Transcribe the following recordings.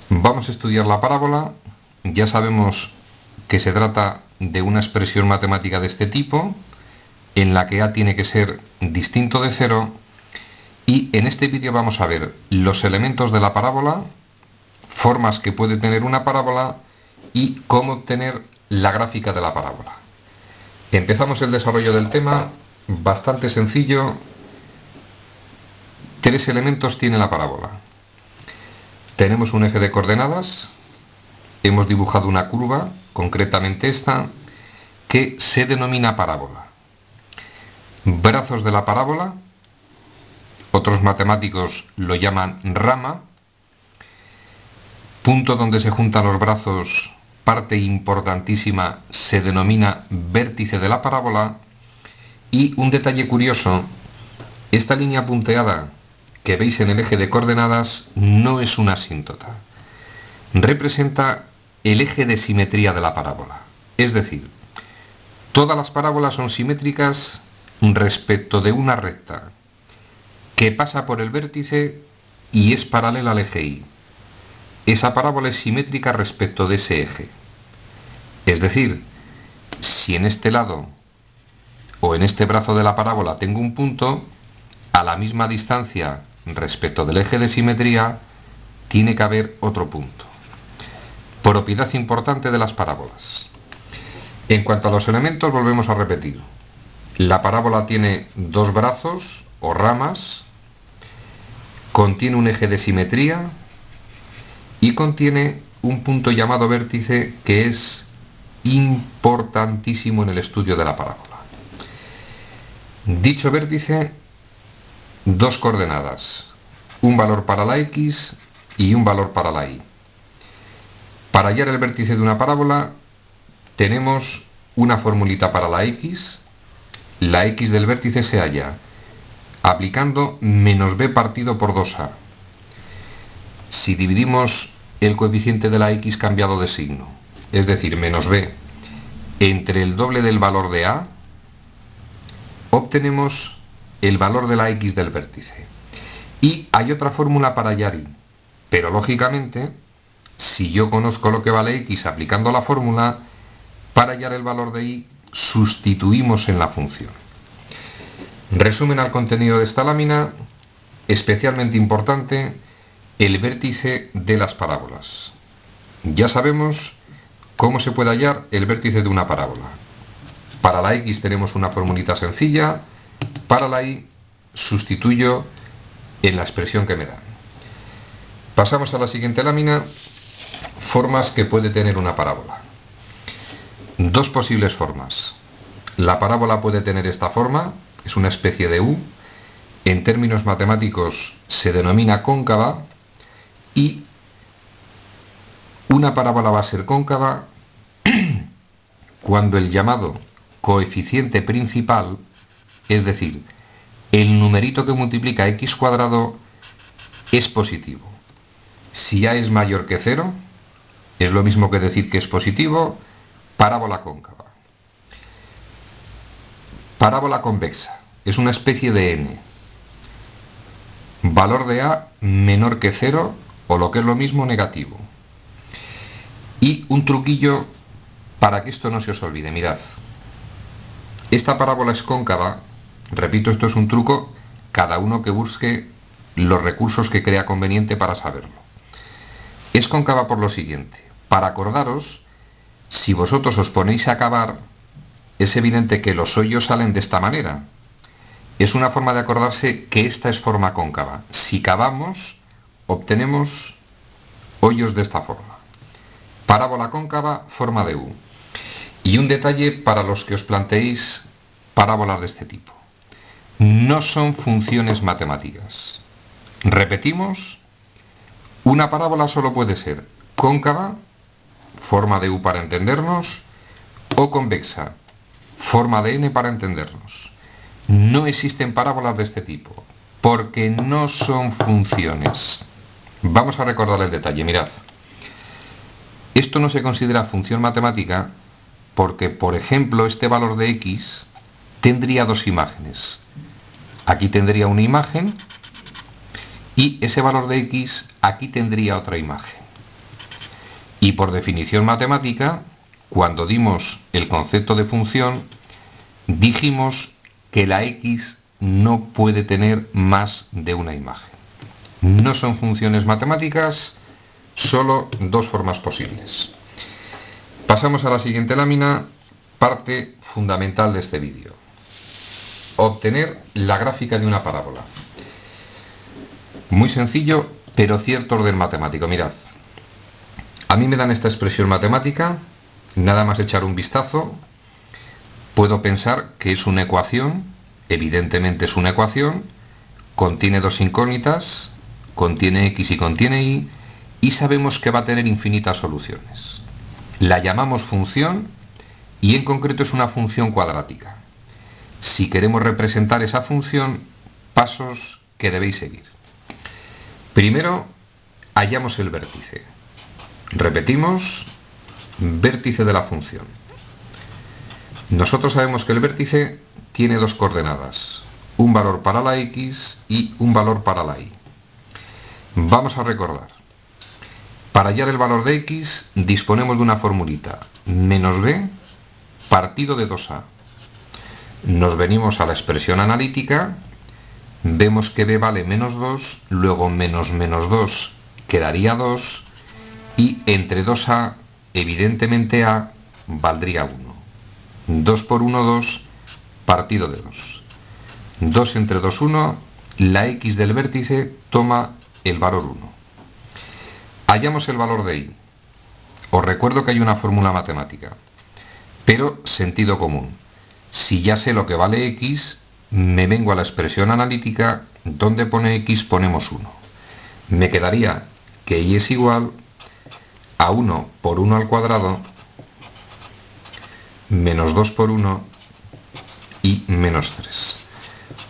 Vamos a estudiar la parábola. Ya sabemos que se trata de una expresión matemática de este tipo, en la que a tiene que ser distinto de 0, y en este vídeo vamos a ver los elementos de la parábola, formas que puede tener una parábola y cómo obtener la gráfica de la parábola. Empezamos el desarrollo del tema, bastante sencillo. 3 elementos tiene la parábola. Tenemos un eje de coordenadas, hemos dibujado una curva, concretamente esta, que se denomina parábola. Brazos de la parábola, otros matemáticos lo llaman rama. Punto donde se juntan los brazos, parte importantísima, se denomina vértice de la parábola. Y un detalle curioso, esta línea punteada que veis en el eje de coordenadas no es una asíntota. Representa el eje de simetría de la parábola. Es decir, todas las parábolas son simétricas respecto de una recta que pasa por el vértice y es paralela al eje Y. Esa parábola es simétrica respecto de ese eje. Es decir, si en este lado o en este brazo de la parábola tengo un punto, a la misma distancia respecto del eje de simetría tiene que haber otro punto. Propiedad importante de las parábolas. En cuanto a los elementos, volvemos a repetir. La parábola tiene 2 brazos o ramas, contiene un eje de simetría y contiene un punto llamado vértice que es importantísimo en el estudio de la parábola. Dicho vértice, 2 coordenadas, un valor para la X y un valor para la Y. Para hallar el vértice de una parábola tenemos una formulita para la X. La X del vértice se halla aplicando menos b partido por 2a. Si dividimos el coeficiente de la X cambiado de signo, es decir, menos b, entre el doble del valor de a, obtenemos el valor de la X del vértice. Y hay otra fórmula para hallar Y, pero lógicamente, si yo conozco lo que vale X aplicando la fórmula, para hallar el valor de Y sustituimos en la función. Resumen al contenido de esta lámina, especialmente importante, el vértice de las parábolas. Ya sabemos cómo se puede hallar el vértice de una parábola. Para la X tenemos una formulita sencilla, para la Y sustituyo en la expresión que me dan. Pasamos a la siguiente lámina, formas que puede tener una parábola. 2 posibles formas. La parábola puede tener esta forma, es una especie de U, en términos matemáticos se denomina cóncava, y una parábola va a ser cóncava cuando el llamado coeficiente principal, es decir, el numerito que multiplica x cuadrado, es positivo. Si a es mayor que 0, es lo mismo que decir que es positivo, parábola cóncava. Parábola convexa, es una especie de n. Valor de a menor que 0, o lo que es lo mismo, negativo. Y un truquillo para que esto no se os olvide, mirad. Esta parábola es cóncava, repito, esto es un truco, cada uno que busque los recursos que crea conveniente para saberlo. Es cóncava por lo siguiente. Para acordaros, si vosotros os ponéis a cavar, es evidente que los hoyos salen de esta manera. Es una forma de acordarse que esta es forma cóncava. Si cavamos, obtenemos hoyos de esta forma. Parábola cóncava, forma de U. Y un detalle para los que os planteéis parábolas de este tipo. No son funciones matemáticas. Repetimos, una parábola solo puede ser cóncava, forma de U para entendernos, o convexa, forma de n para entendernos. No existen parábolas de este tipo, porque no son funciones. Vamos a recordar el detalle, mirad. Esto no se considera función matemática porque, por ejemplo, este valor de x tendría 2 imágenes. Aquí tendría una imagen y ese valor de x aquí tendría otra imagen. Y por definición matemática, cuando dimos el concepto de función, dijimos que la x no puede tener más de una imagen. No son funciones matemáticas, solo dos formas posibles. Pasamos a la siguiente lámina, parte fundamental de este vídeo. Obtener la gráfica de una parábola. Muy sencillo, pero cierto orden matemático. Mirad, a mí me dan esta expresión matemática, nada más echar un vistazo, puedo pensar que es una ecuación, evidentemente es una ecuación, contiene dos incógnitas, contiene x y contiene y sabemos que va a tener infinitas soluciones. La llamamos función y en concreto es una función cuadrática. Si queremos representar esa función, pasos que debéis seguir. Primero, hallamos el vértice. Repetimos, vértice de la función. Nosotros sabemos que el vértice tiene dos coordenadas, un valor para la x y un valor para la y. Vamos a recordar. Para hallar el valor de x disponemos de una formulita, menos b partido de 2a. Nos venimos a la expresión analítica, vemos que b vale menos 2, luego menos 2 quedaría 2 y entre 2a, evidentemente a valdría 1. 2 por 1, 2, partido de 2. 2 entre 2, 1, la x del vértice toma el valor 1. Hallamos el valor de y. Os recuerdo que hay una fórmula matemática, pero sentido común. Si ya sé lo que vale x, me vengo a la expresión analítica, donde pone x ponemos 1. Me quedaría que y es igual a 1 por 1 al cuadrado, menos 2 por 1 y menos 3.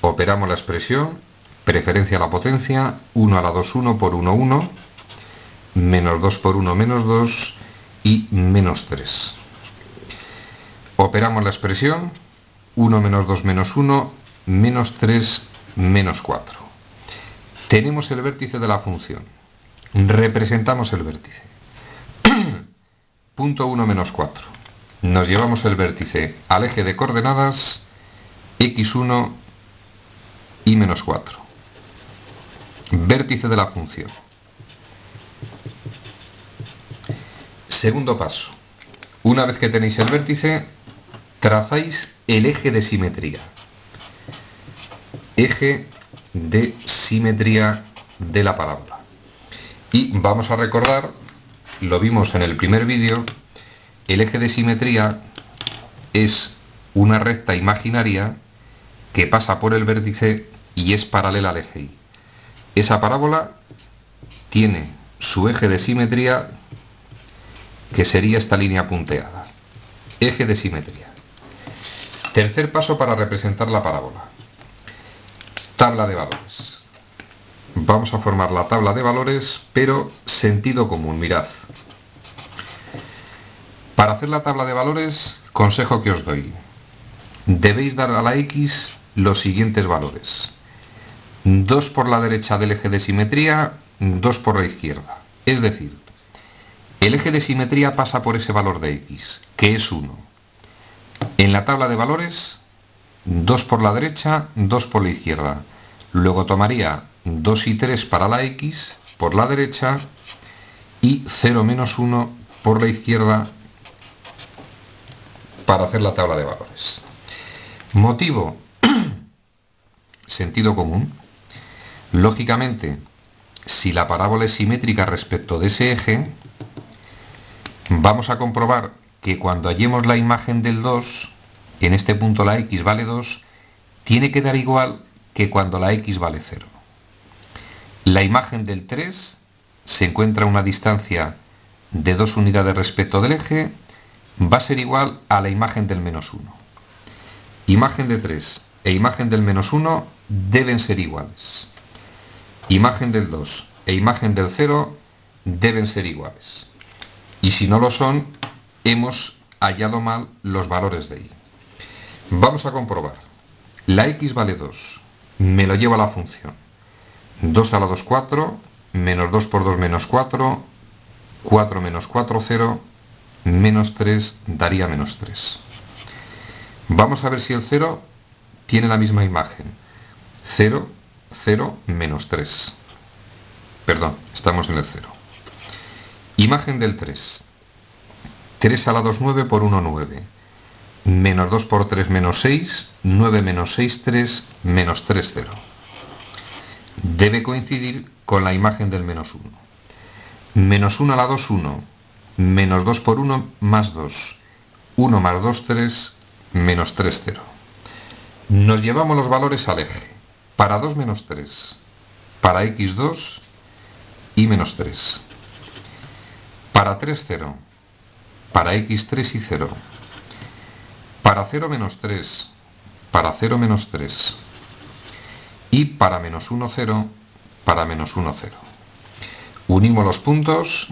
Operamos la expresión, preferencia a la potencia, 1 a la 2, 1 por 1, 1, menos 2 por 1, menos 2 y menos 3. Operamos la expresión, 1 menos 2 menos 1, menos 3 menos 4. Tenemos el vértice de la función. Representamos el vértice. Punto 1 menos 4. Nos llevamos el vértice al eje de coordenadas x1 y menos 4. Vértice de la función. Segundo paso. Una vez que tenéis el vértice, trazáis el eje de simetría. Eje de simetría de la parábola. Y vamos a recordar, lo vimos en el primer vídeo, el eje de simetría es una recta imaginaria que pasa por el vértice y es paralela al eje y. Esa parábola tiene su eje de simetría, que sería esta línea punteada. Eje de simetría. Tercer paso para representar la parábola. Tabla de valores. Vamos a formar la tabla de valores, pero sentido común, mirad. Para hacer la tabla de valores, consejo que os doy. Debéis dar a la x los siguientes valores. 2 por la derecha del eje de simetría, 2 por la izquierda. Es decir, el eje de simetría pasa por ese valor de x, que es 1. En la tabla de valores, 2 por la derecha, 2 por la izquierda. Luego tomaría 2 y 3 para la x por la derecha y 0 menos 1 por la izquierda para hacer la tabla de valores. Motivo, sentido común. Lógicamente, si la parábola es simétrica respecto de ese eje, vamos a comprobar que cuando hallemos la imagen del 2, en este punto la x vale 2, tiene que dar igual que cuando la x vale 0. La imagen del 3 se encuentra a una distancia de 2 unidades respecto del eje, va a ser igual a la imagen del menos 1. Imagen de 3 e imagen del menos 1 deben ser iguales. Imagen del 2 e imagen del 0 deben ser iguales. Y si no lo son, hemos hallado mal los valores de y. Vamos a comprobar. La x vale 2. Me lo llevo a la función. 2 a la 2, 4. Menos 2 por 2, menos 4. 4 menos 4, 0, menos 3 daría menos 3. Vamos a ver si el 0 tiene la misma imagen. 0, 0, menos 3. Perdón, estamos en el 0. Imagen del 3. 3 a la 2, 9 por 1, 9. Menos 2 por 3, menos 6. 9 menos 6, 3. Menos 3, 0. Debe coincidir con la imagen del menos 1. Menos 1 a la 2, 1. Menos 2 por 1, más 2. 1 más 2, 3. Menos 3, 0. Nos llevamos los valores al eje. Para 2, menos 3. Para x, 2. Y menos 3. Para 3, 0. Para x, 3 y 0. Para 0, menos 3. Para 0, menos 3. Y para menos 1, 0. Para menos 1, 0. Unimos los puntos.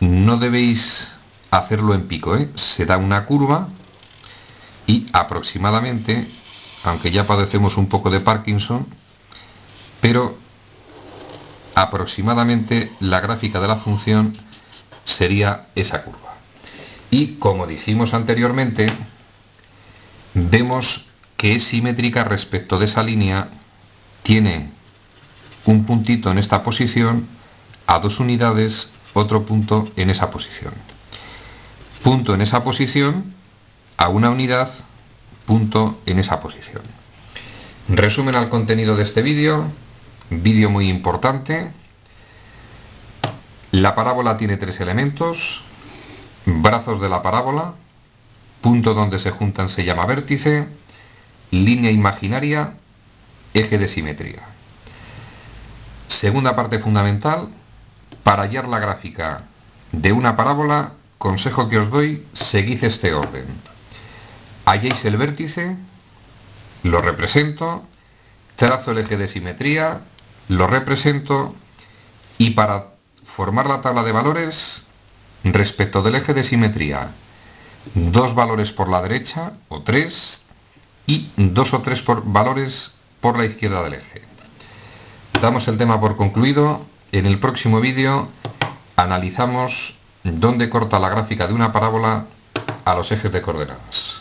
No debéis hacerlo en pico, se da una curva y aproximadamente, aunque ya padecemos un poco de Parkinson, pero aproximadamente la gráfica de la función sería esa curva. Y como dijimos anteriormente, vemos que es simétrica respecto de esa línea. Tiene un puntito en esta posición, a 2 unidades, otro punto en esa posición. Punto en esa posición, a 1 unidad, punto en esa posición. Resumen al contenido de este vídeo muy importante. La parábola tiene 3 elementos. Brazos de la parábola, punto donde se juntan se llama vértice, línea imaginaria, eje de simetría. Segunda parte fundamental: para hallar la gráfica de una parábola, consejo que os doy, seguid este orden. Halléis el vértice, lo represento, trazo el eje de simetría, lo represento, y para formar la tabla de valores, respecto del eje de simetría, 2 valores por la derecha, o 3, y 2 o 3 valores por la izquierda del eje. Damos el tema por concluido. En el próximo vídeo analizamos dónde corta la gráfica de una parábola a los ejes de coordenadas.